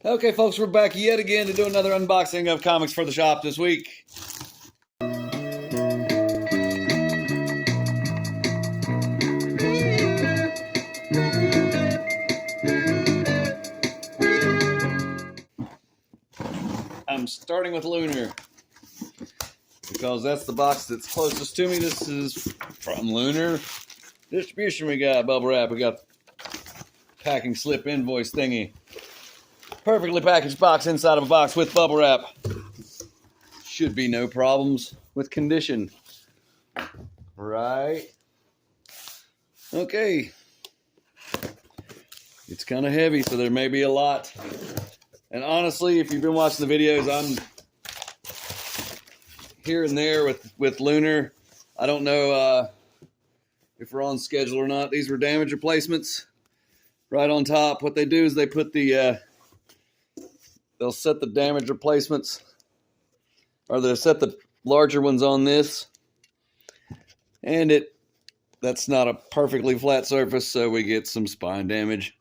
Okay, folks, we're back yet again to do another unboxing of comics for the shop this week. I'm starting with Lunar because that's the box that's closest to me. This is from Lunar Distribution. We got bubble wrap. We got packing slip invoice thingy. Perfectly packaged box inside of a box with bubble wrap. Should be no problems with condition. Right. Okay. It's kind of heavy, so there may be a lot. And honestly, if you've been watching the videos, I'm here and there with Lunar. I don't know if we're on schedule or not. These were damage replacements right on top. What they do is they put the they'll set the damage replacements, or they'll set the larger ones on this, and that's not a perfectly flat surface, so we get some spine damage.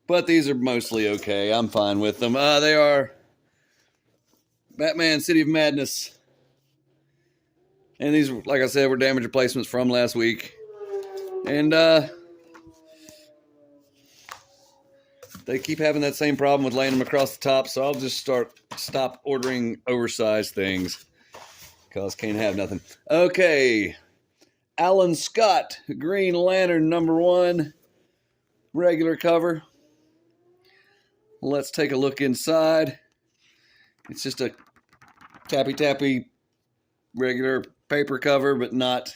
But these are mostly okay. I'm fine with them. They are Batman City of Madness. And these, like I said, were damage replacements from last week. And they keep having that same problem with laying them across the top, so I'll just stop ordering oversized things because can't have nothing. Okay. Alan Scott, Green Lantern #1, regular cover. Let's take a look inside. It's just a tappy regular paper cover, but not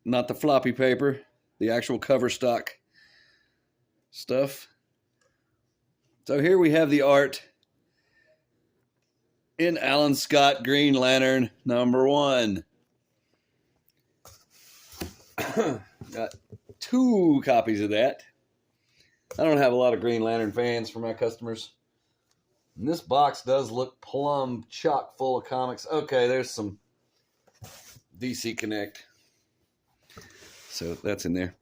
the floppy paper, the actual cover stock stuff. So here we have the art in Alan Scott Green Lantern #1. Got 2 copies of that. I don't have a lot of Green Lantern fans for my customers. And this box does look plumb chock full of comics. Okay, there's some DC Connect. So that's in there.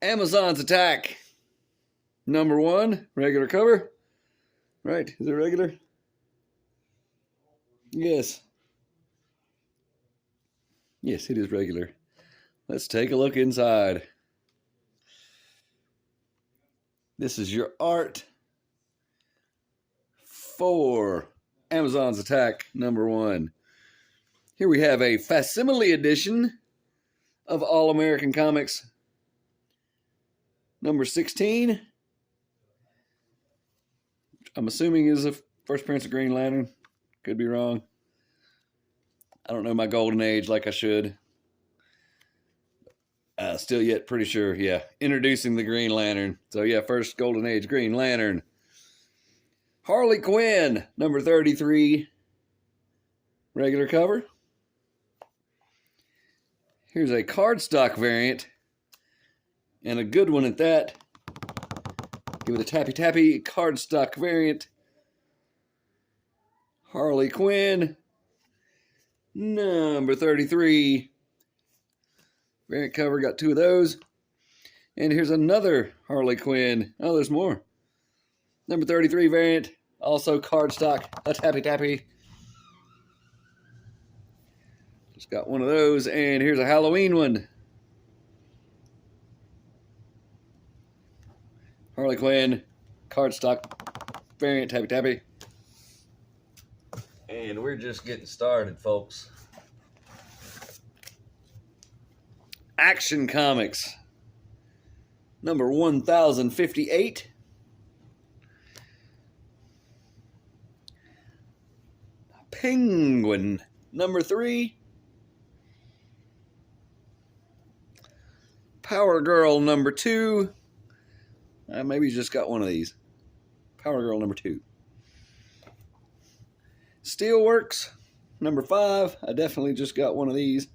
Amazon's Attack #1, regular cover. Right, is it regular? Yes. Yes, it is regular. Let's take a look inside. This is your art for Amazon's Attack #1. Here we have a facsimile edition of All American Comics #16. I'm assuming is the first appearance of Green Lantern. Could be wrong. I don't know my golden age like I should. Still yet pretty sure, yeah. Introducing the Green Lantern. So yeah, first golden age Green Lantern. Harley Quinn, #33. Regular cover. Here's a cardstock variant. And a good one at that. Give it a tappy cardstock variant. Harley Quinn, #33. Variant cover, got 2 of those. And here's another Harley Quinn. Oh, there's more. #33 variant, also cardstock, a tappy. Just got one of those, and here's a Halloween one. Harley Quinn, cardstock variant, tappy. And we're just getting started, folks. Action Comics #1058. Penguin #3. Power Girl #2. Maybe just got one of these. Power Girl #2. Steelworks #5. I definitely just got one of these.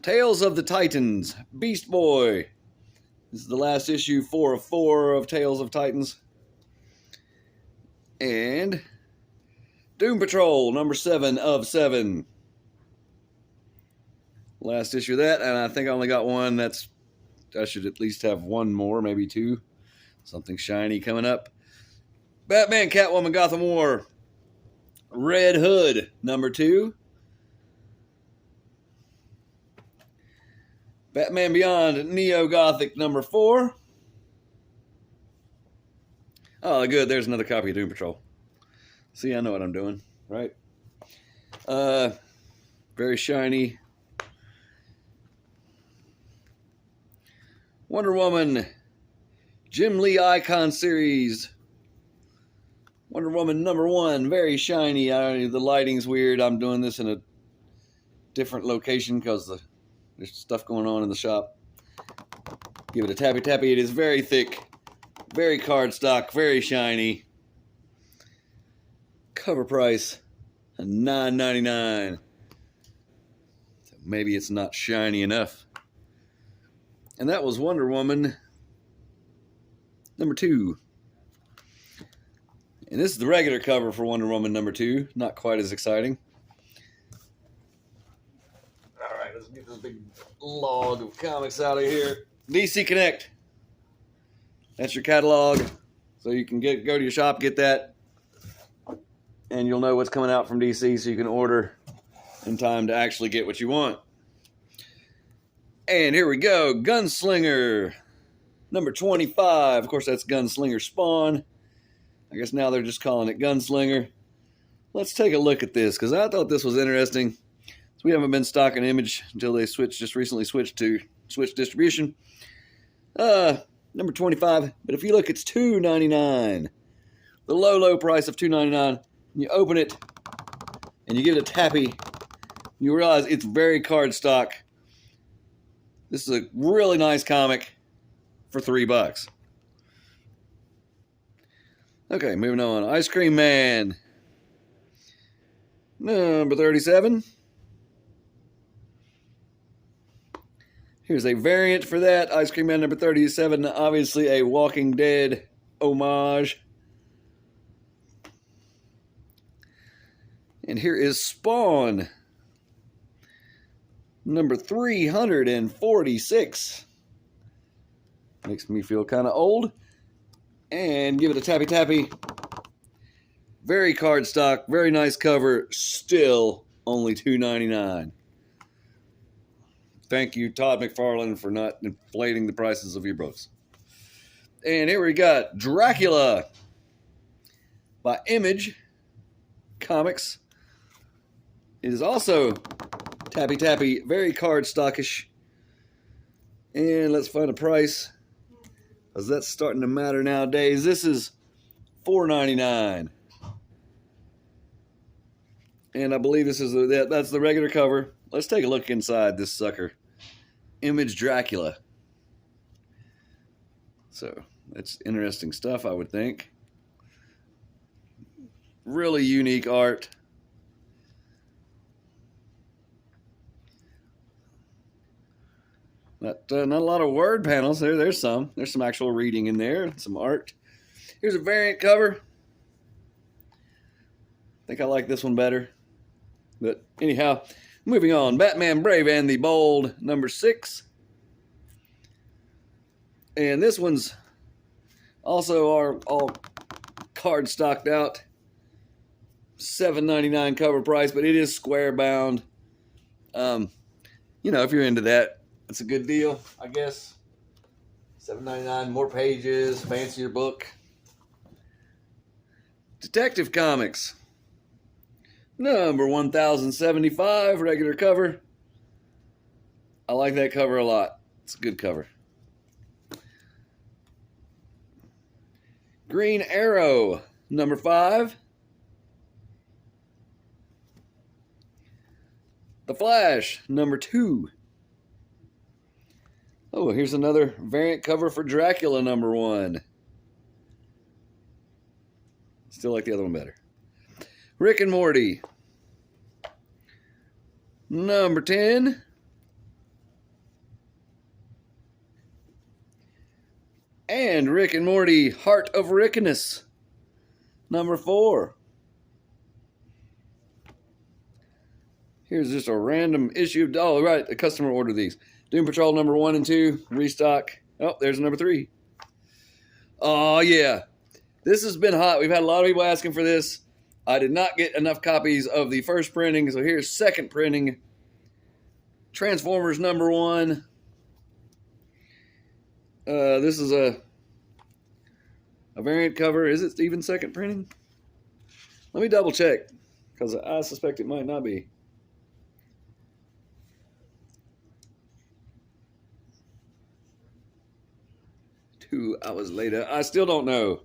Tales of the Titans, Beast Boy. This is the last issue, 4 of 4 of Tales of Titans. And Doom Patrol, #7 of 7. Last issue of that, and I think I only got one that's I should at least have one more, maybe two. Something shiny coming up. Batman, Catwoman, Gotham War, Red Hood, number 2. Batman Beyond, Neo Gothic, number 4. Oh, good. There's another copy of Doom Patrol. See, I know what I'm doing, right? Very shiny. Wonder Woman, Jim Lee Icon Series. Wonder Woman number 1, very shiny. The lighting's weird. I'm doing this in a different location because there's stuff going on in the shop. Give it a tappy tappy. It is very thick, very cardstock, very shiny. Cover price $9.99. So maybe it's not shiny enough. And that was Wonder Woman number 2. And this is the regular cover for Wonder Woman number 2. Not quite as exciting. All right, let's get this big log of comics out of here. DC Connect. That's your catalog. So you can go to your shop, get that. And you'll know what's coming out from DC so you can order in time to actually get what you want. And here we go. Gunslinger number 25. Of course, that's Gunslinger Spawn. I guess now they're just calling it Gunslinger. Let's take a look at this because I thought this was interesting. So we haven't been stocking Image until they just recently switched to Switch distribution. Number 25. But if you look, it's $2.99. The low price of $2.99. You open it and you give it a tappy. You realize it's very cardstock. This is a really nice comic for $3. Okay, moving on. Ice Cream Man. Number 37. Here's a variant for that. Ice Cream Man number 37. Obviously a Walking Dead homage. And here is Spawn. Number 346. Makes me feel kind of old. And give it a tappy tappy. Very cardstock, very nice cover. Still only $2.99. Thank you, Todd McFarlane, for not inflating the prices of your books. And here we got Dracula by Image Comics. It is also tappy tappy, very cardstockish. And let's find a price, because that's starting to matter nowadays. This is $4.99. And I believe this is that's the regular cover. Let's take a look inside this sucker. Image Dracula. So that's interesting stuff, I would think. Really unique art. Not a lot of word panels. There's some actual reading in there, some art. Here's a variant cover. I think I like this one better. But anyhow, moving on. Batman Brave and the Bold, number 6. And this one's also all card stocked out. $7.99 cover price, but it is square bound. You know, if you're into that, it's a good deal, I guess. $7.99, more pages, fancier book. Detective Comics. Number 1075, regular cover. I like that cover a lot. It's a good cover. Green Arrow, number 5. The Flash, number 2. Oh, here's another variant cover for Dracula, number 1. Still like the other one better. Rick and Morty, number 10. And Rick and Morty, Heart of Rickiness, number 4. Here's just a random issue. Oh, right, the customer ordered these. Doom Patrol number 1 and 2, restock. Oh, there's number 3. Oh, yeah. This has been hot. We've had a lot of people asking for this. I did not get enough copies of the first printing, so here's second printing. Transformers number 1. This is a variant cover. Is it even second printing? Let me double check, because I suspect it might not be. Two hours later, I still don't know.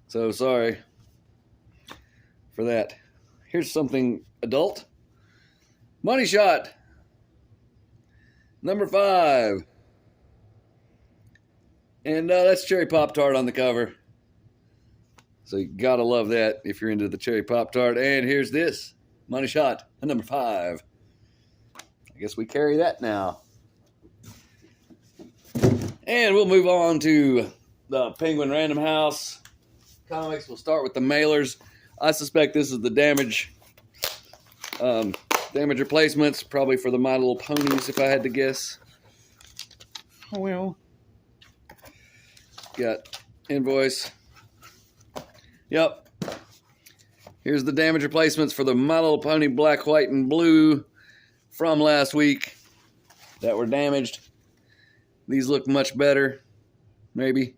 So sorry for that. Here's something adult. Money Shot number 5. And that's Cherry Pop-Tart on the cover. So you gotta love that if you're into the Cherry Pop-Tart. And here's this, Money Shot, number 5. I guess we carry that now. And we'll move on to the Penguin Random House comics. We'll start with the mailers. I suspect this is the damage replacements, probably for the My Little Ponies, if I had to guess. Oh well. Got invoice. Yep. Here's the damage replacements for the My Little Pony Black, White, and Blue from last week that were damaged. These look much better, maybe.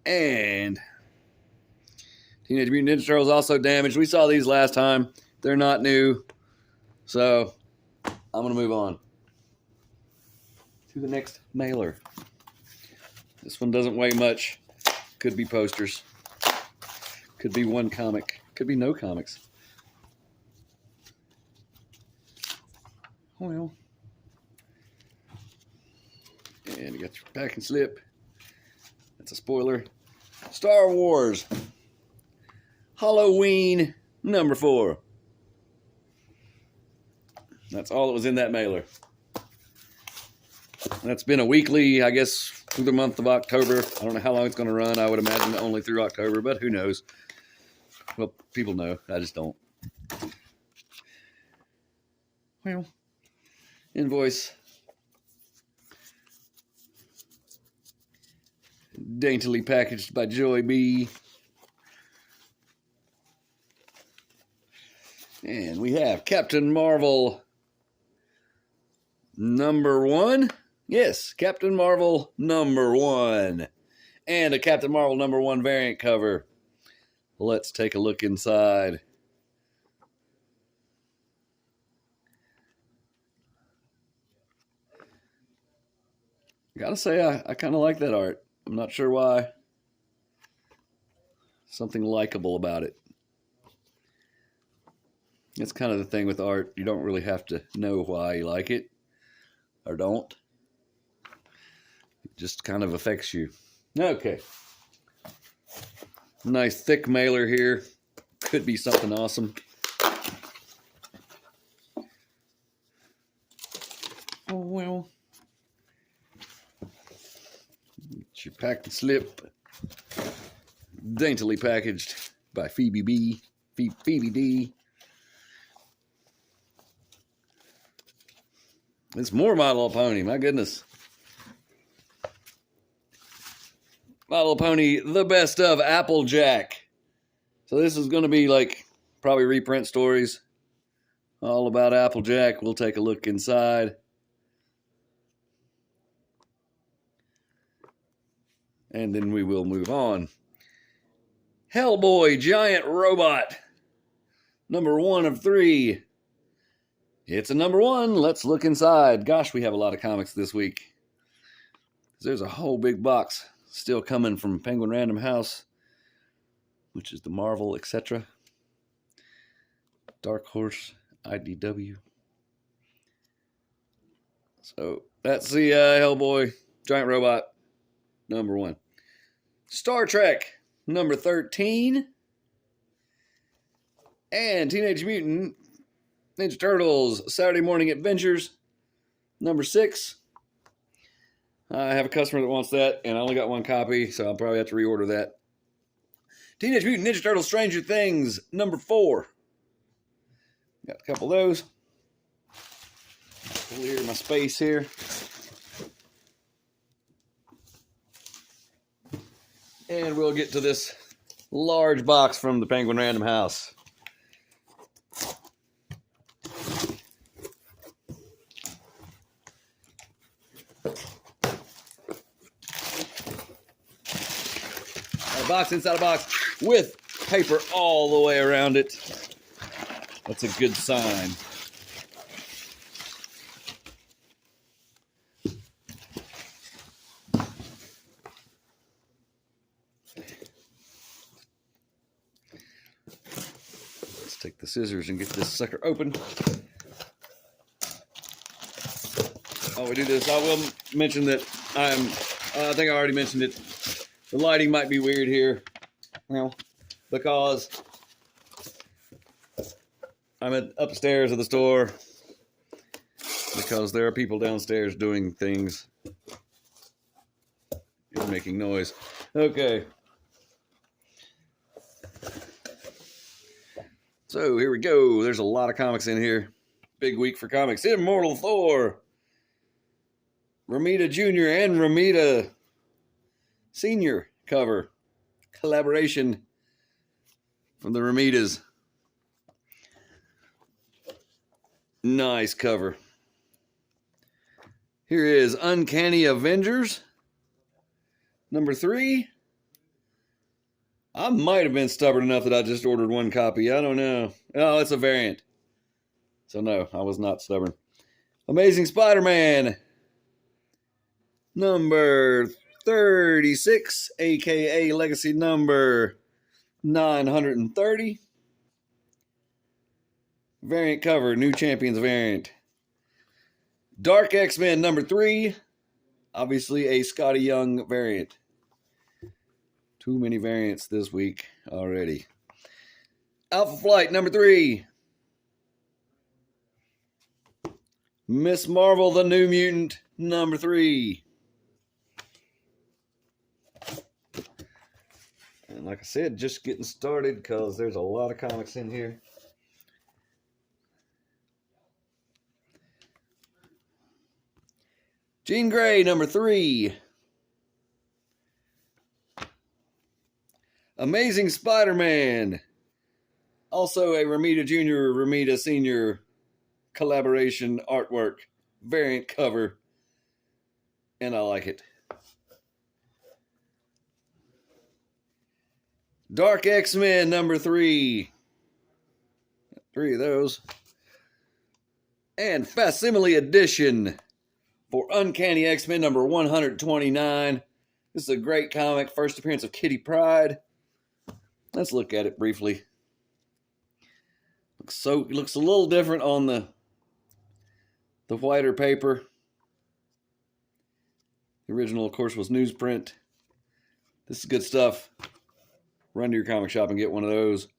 And Teenage Mutant Ninja Turtles also damaged. We saw these last time. They're not new. So I'm going to move on to the next mailer. This one doesn't weigh much. Could be posters. Could be one comic. Could be no comics. Well. And you got your packing slip. That's a spoiler. Star Wars Halloween number 4. That's all that was in that mailer. That's been a weekly, I guess, through the month of October. I don't know how long it's going to run. I would imagine only through October, but who knows? Well, people know. I just don't. Well, invoice. Daintily packaged by Joy B. And we have Captain Marvel number 1. Yes, Captain Marvel number 1. And a Captain Marvel number 1 variant cover. Let's take a look inside. Gotta say, I kind of like that art. I'm not sure why. Something likable about it. It's kind of the thing with art. You don't really have to know why you like it. Or don't. It just kind of affects you. Okay. Nice thick mailer here. Could be something awesome. Oh, well. Get your packing slip. Daintily packaged by Phoebe B. Phoebe D. It's more My Little Pony. My goodness. My Little Pony, the best of Applejack. So this is going to be like probably reprint stories. All about Applejack. We'll take a look inside. And then we will move on. Hellboy Giant Robot. Number 1 of 3. It's a number 1. Let's look inside. Gosh, we have a lot of comics this week. There's a whole big box still coming from Penguin Random House, which is the Marvel, etc. Dark Horse, IDW. So that's the Hellboy Giant Robot number 1. Star Trek number 13. And Teenage Mutant Ninja Turtles Saturday Morning Adventures number 6. I have a customer that wants that, and I only got 1 copy, so I'll probably have to reorder that. Teenage Mutant Ninja Turtles Stranger Things number 4. Got a couple of those. clear my space here. And we'll get to this large box from the Penguin Random House. A box inside a box with paper all the way around it. That's a good sign. Let's take the scissors and get this sucker open. While we do this, I will mention that I think I already mentioned it. The lighting might be weird here, well, because I'm upstairs at the store, because there are people downstairs doing things and making noise. Okay. So here we go. There's a lot of comics in here. Big week for comics. Immortal Thor. Romita Jr. and Romita Sr. cover. Collaboration from the Romitas. Nice cover. Here is Uncanny Avengers number 3. I might have been stubborn enough that I just ordered one copy. I don't know. Oh, it's a variant. So no, I was not stubborn. Amazing Spider-Man number 36, aka Legacy number 930. Variant cover, New Champions variant. Dark X-Men number 3. Obviously a Scotty Young variant. Too many variants this week already. Alpha Flight number 3. Miss Marvel the New Mutant number 3. And like I said, just getting started because there's a lot of comics in here. Jean Grey number 3. Amazing Spider-Man. Also a Romita Jr., Romita Sr. collaboration artwork. Variant cover. And I like it. Dark X-Men number 3. 3 of those. And Facsimile Edition for Uncanny X-Men number 129. This is a great comic. First appearance of Kitty Pryde. Let's look at it briefly. It looks a little different on the whiter paper. The original, of course, was newsprint. This is good stuff. Run to your comic shop and get one of those.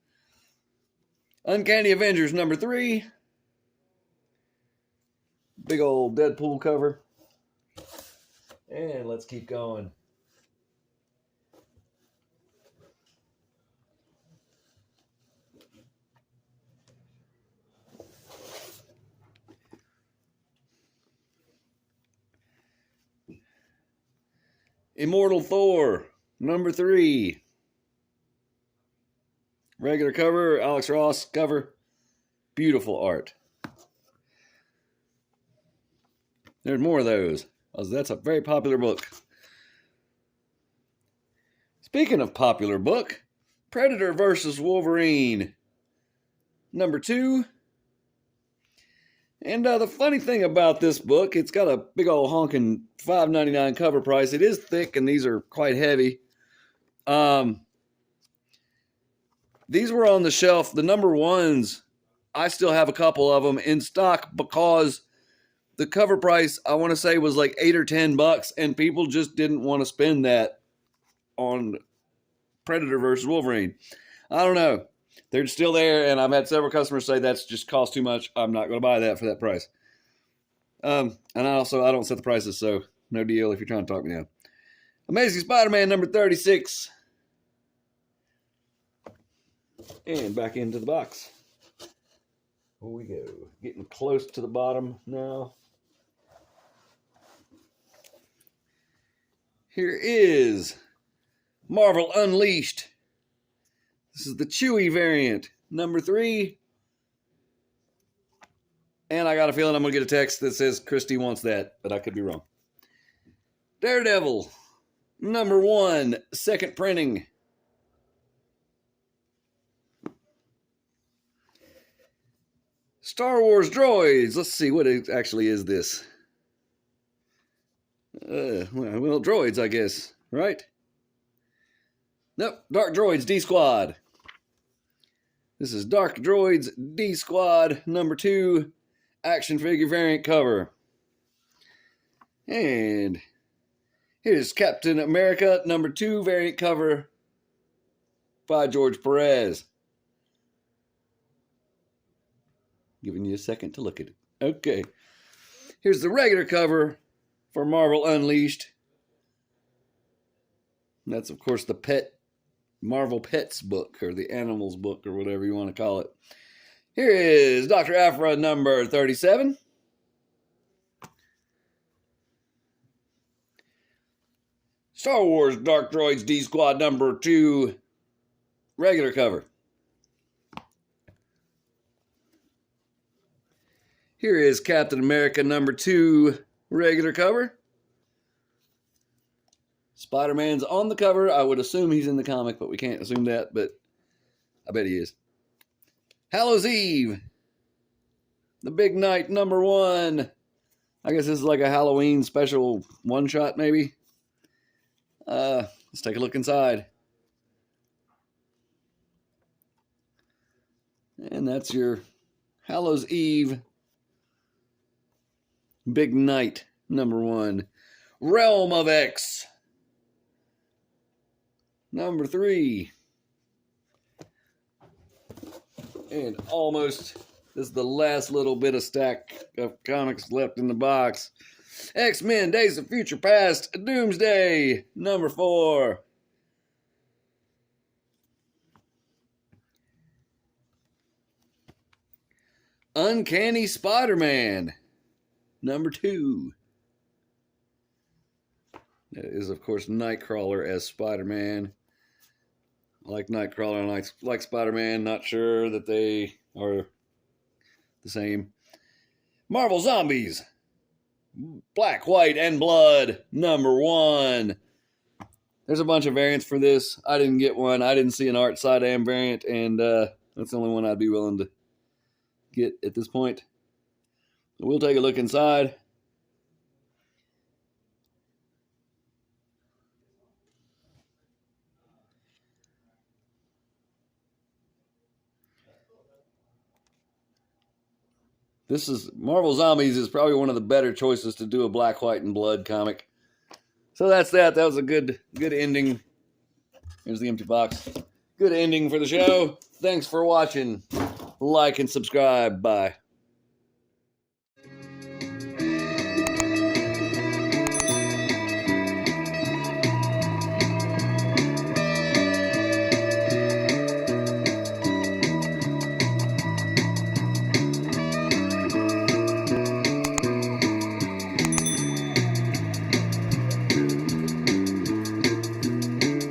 Uncanny Avengers number 3. Big old Deadpool cover. And let's keep going. Immortal Thor number 3. Regular cover, Alex Ross cover. Beautiful art. There's more of those. That's a very popular book. Speaking of popular book, Predator vs. Wolverine number 2. And the funny thing about this book, it's got a big old honking $5.99 cover price. It is thick and these are quite heavy. These were on the shelf. The number 1s, I still have a couple of them in stock because the cover price, I want to say, was like $8 or $10, and people just didn't want to spend that on Predator versus Wolverine. I don't know. They're still there, and I've had several customers say that's just cost too much. I'm not going to buy that for that price. And I don't set the prices, so no deal if you're trying to talk me down. Amazing Spider-Man number 36. And back into the box. Here we go. Getting close to the bottom now. Here is Marvel Unleashed. This is the Chewie variant, number 3. And I got a feeling I'm going to get a text that says Christy wants that, but I could be wrong. Daredevil, number 1, second printing. Star Wars droids. Let's see, what actually is this? Well, droids, I guess, right? Nope, Dark Droids D-Squad. This is Dark Droids D-Squad, number 2, action figure variant cover. And here's Captain America, number 2, variant cover by George Perez. Giving you a second to look at it. Okay. Here's the regular cover for Marvel Unleashed. And that's, of course, the Marvel Pets book, or the Animals book, or whatever you want to call it. Here is Dr. Aphra number 37. Star Wars Dark Droids D-Squad number 2, regular cover. Here is Captain America number 2, regular cover. Spider-Man's on the cover. I would assume he's in the comic, but we can't assume that, but I bet he is. Hallows Eve, the Big Night number 1. I guess this is like a Halloween special one-shot, maybe. Let's take a look inside. And that's your Hallows Eve Big Night number 1. Realm of X number 3. And almost, this is the last little bit of stack of comics left in the box. X-Men Days of Future Past Doomsday number 4. Uncanny Spider-Man number 2. That is, of course, Nightcrawler as Spider-Man. I like Nightcrawler and like Spider-Man. Not sure that they are the same. Marvel Zombies, Black, White, and Blood number 1. There's a bunch of variants for this. I didn't get one. I didn't see an Art Side-Am variant, and that's the only one I'd be willing to get at this point. We'll take a look inside. This is Marvel Zombies is probably one of the better choices to do a Black, White, and Blood comic. So that's that. That was a good ending. Here's the empty box. Good ending for the show. Thanks for watching. Like and subscribe. Bye.